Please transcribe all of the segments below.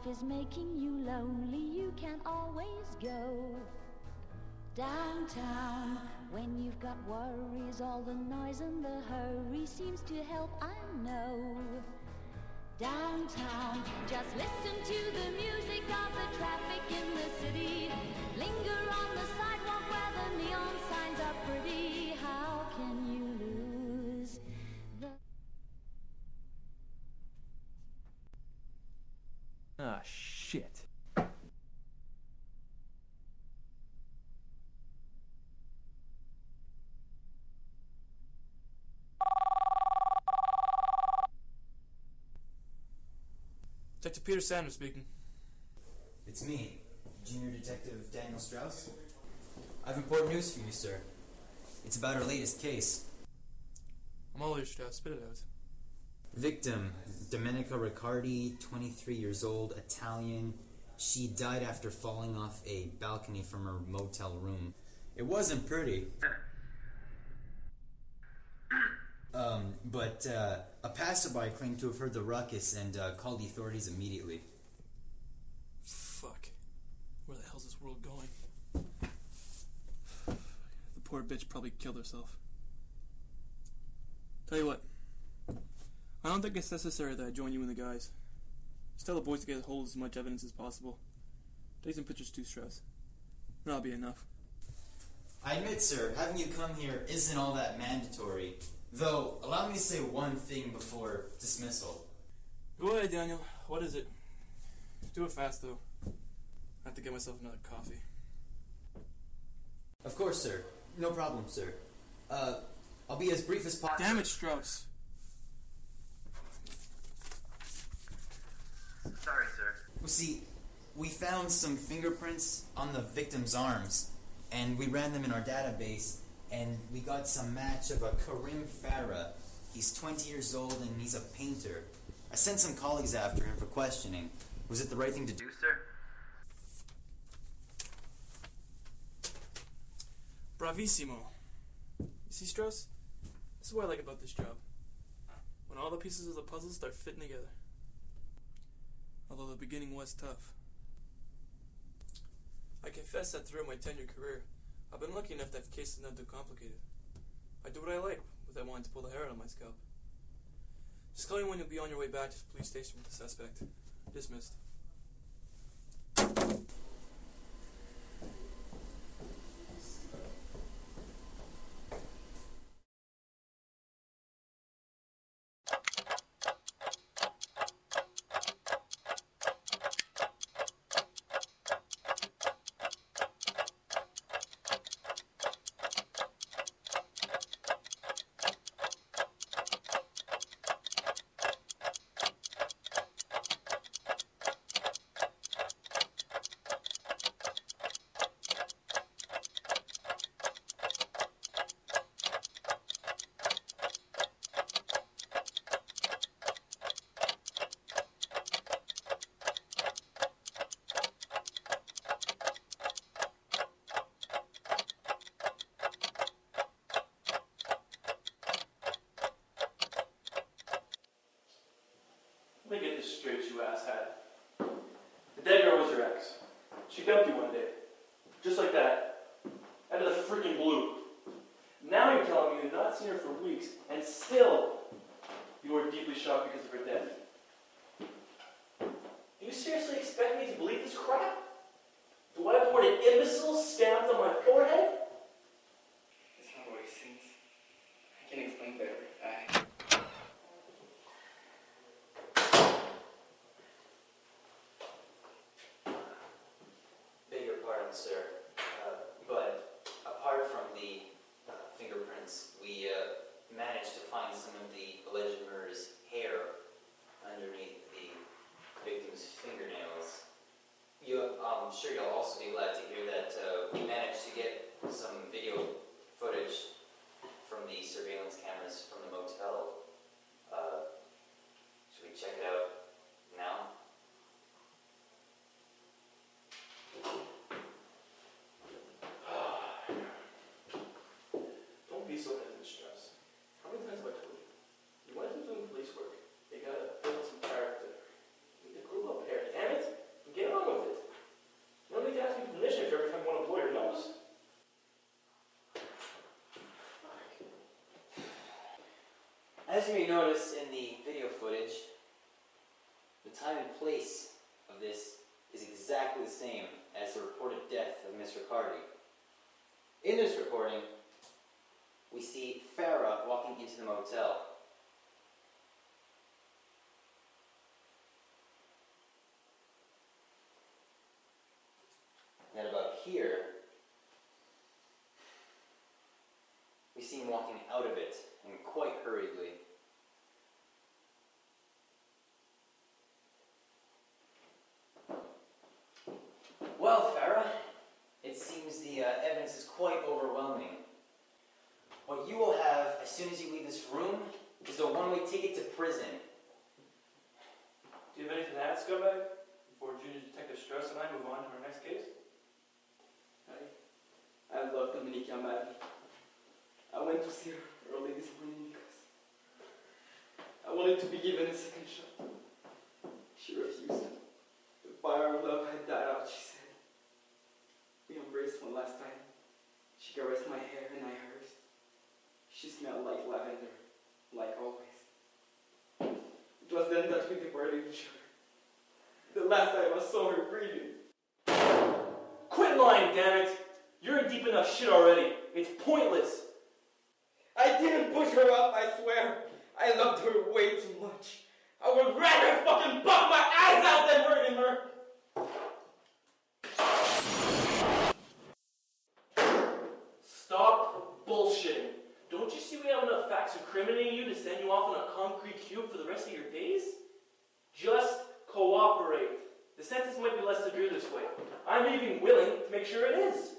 life is making you lonely, you can't always go downtown. When you've got worries, all the noise and the hurry seems to help, I know. Downtown, just listen to the music of the traffic in the city. Linger on the sidewalk where the neon signs are pretty. How can you lose the... Ah, shit. Detective Peter Sanders speaking. It's me, Junior Detective Daniel Strauss. I have important news for you, sir. It's about our latest case. I'm all ears, Strauss. Spit it out. Victim, Domenica Riccardi, 23 years old, Italian. She died after falling off a balcony from her motel room. It wasn't pretty. But a passerby claimed to have heard the ruckus and called the authorities immediately. Fuck. Where the hell's this world going? The poor bitch probably killed herself. Tell you what. I don't think it's necessary that I join you and the guys. Just tell the boys to get hold of as much evidence as possible. Take some pictures too, Strauss. That'll be enough. I admit, sir, having you come here isn't all that mandatory. Though, allow me to say one thing before dismissal. Go ahead, Daniel. What is it? Do it fast, though. I have to get myself another coffee. Of course, sir. No problem, sir. I'll be as brief as possible. Damn it, Strauss. Sorry, sir. Well, see, we found some fingerprints on the victim's arms, and we ran them in our database, and we got some match of a Karim Farah. He's 20 years old, and he's a painter. I sent some colleagues after him for questioning. Was it the right thing to do, sir? Bravissimo. You see, Strauss? This is what I like about this job. When all the pieces of the puzzle start fitting together. Although the beginning was tough. I confess that throughout my 10-year career, I've been lucky enough to have cases not too complicated. I do what I like without wanting to pull the hair out of my scalp. Just call me when you'll be on your way back to the police station with the suspect. Dismissed. Let me get this straight, you asshat. The dead girl was your ex. She dumped you one day. Just like that. Out of the freaking blue. Now you're telling me you've not seen her for weeks, and still you are deeply shocked because of her death. Do you seriously expect me to believe this crap? Do I have the word imbecile stamped on my forehead? It's not what it seems. I can explain better. Beg your pardon, sir. But apart from the fingerprints, we managed to find some of the alleged murderer's hair underneath the victim's fingernails. I'm sure you'll also be glad to hear that we managed to get some video footage from the surveillance cameras from the motel. Should we check it out now? Don't be so hesitant, Strauss. How many times have I told you? You want to do police work, you gotta build some character. You need to grow up here, damn it! handkerchief every time you want to blow your nose. As you may notice in the video footage, the time and place of this is exactly the same as the reported death of Miss Riccardi. In this recording, we see Farah walking into the motel. And about here, we see him walking out of it, and quite hurriedly. Well, Farah, it seems the evidence is quite overwhelming. What you will have as soon as you leave this room is a one-way ticket to prison. Do you have anything to add, scumbag? Before Junior Detective Strauss and I move on to our next case? I love Dominica madly. I went to see her early this morning because I wanted to be given a second shot. She refused. The fire of love had died out, she said. We embraced one last time. She caressed my hair and I hers. She smelled like lavender, like always. It was then that we departed each other. The last time I saw her breathing. Quit lying, damn it! You're in deep enough shit already. It's pointless. I didn't push her up, I swear. I loved her way too much. I would rather fucking buck my ass out than hurt her. Stop bullshitting. Don't you see we have enough facts incriminating you to send you off in a concrete cube for the rest of your days? Just cooperate. The sentence might be less severe this way. I'm even willing to make sure it is.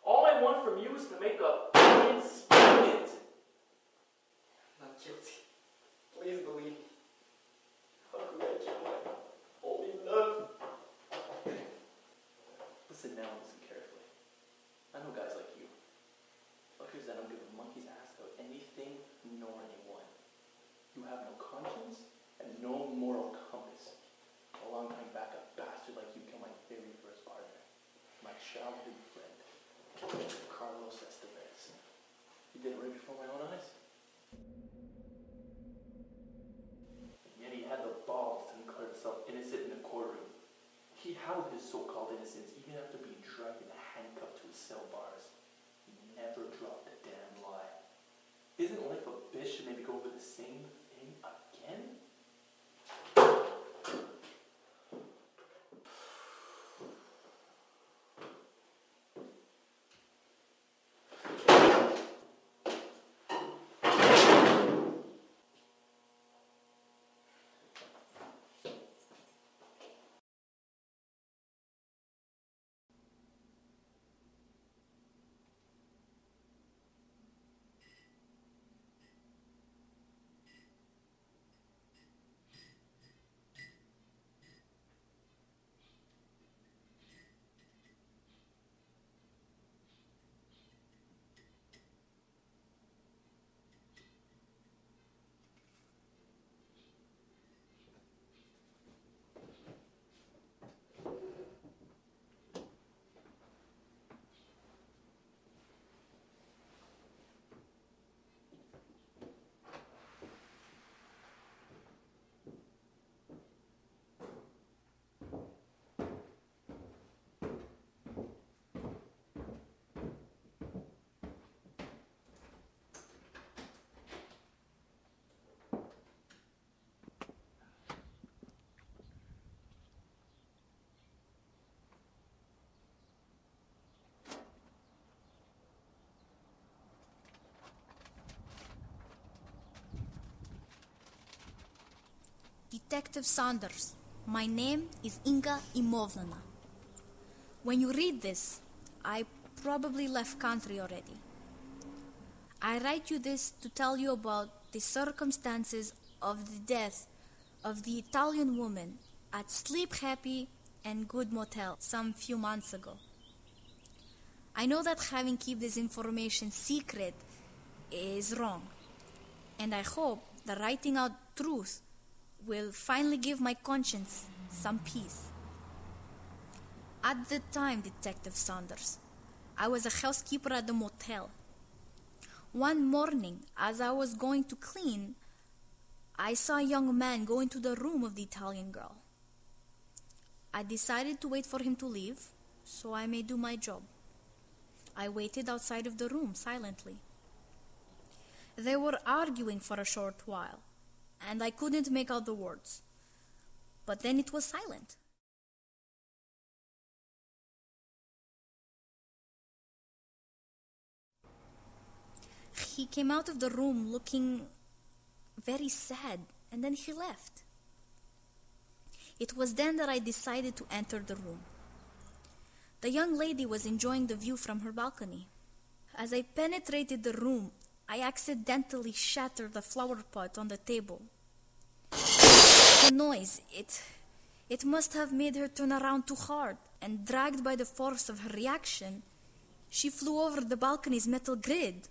All I want from you is to make a fucking statement. I'm not guilty. Please believe me. How could I kill my only love? Listen now, listen carefully. I know guys like you. Fuckers that don't give a monkey's ass about anything nor anyone. You have no conscience and no moral compass. A long time back, a bastard like you killed my very first partner. My childhood friend. Carlos Estevez. He did it right before my own eyes. And yet he had the balls to declare himself innocent in the courtroom. He held his so-called innocence even after being dragged and handcuffed to his cell bars. He never dropped a damn lie. Isn't life a bitch to maybe go over the same thing again? Detective Saunders, my name is Inga Imovlana. When you read this, I probably left country already. I write you this to tell you about the circumstances of the death of the Italian woman at Sleep Happy and Good Motel some few months ago. I know that having keep this information secret is wrong, and I hope that writing out truth will finally give my conscience some peace. At the time, Detective Saunders, I was a housekeeper at the motel. One morning, as I was going to clean, I saw a young man go into the room of the Italian girl. I decided to wait for him to leave, so I may do my job. I waited outside of the room silently. They were arguing for a short while, and I couldn't make out the words. But then it was silent. He came out of the room looking very sad, and then he left. It was then that I decided to enter the room. The young lady was enjoying the view from her balcony. As I penetrated the room, I accidentally shattered the flower pot on the table. The noise, it must have made her turn around too hard, and dragged by the force of her reaction, she flew over the balcony's metal grid.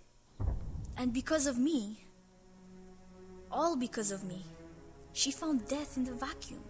And because of me, all because of me, she found death in the vacuum.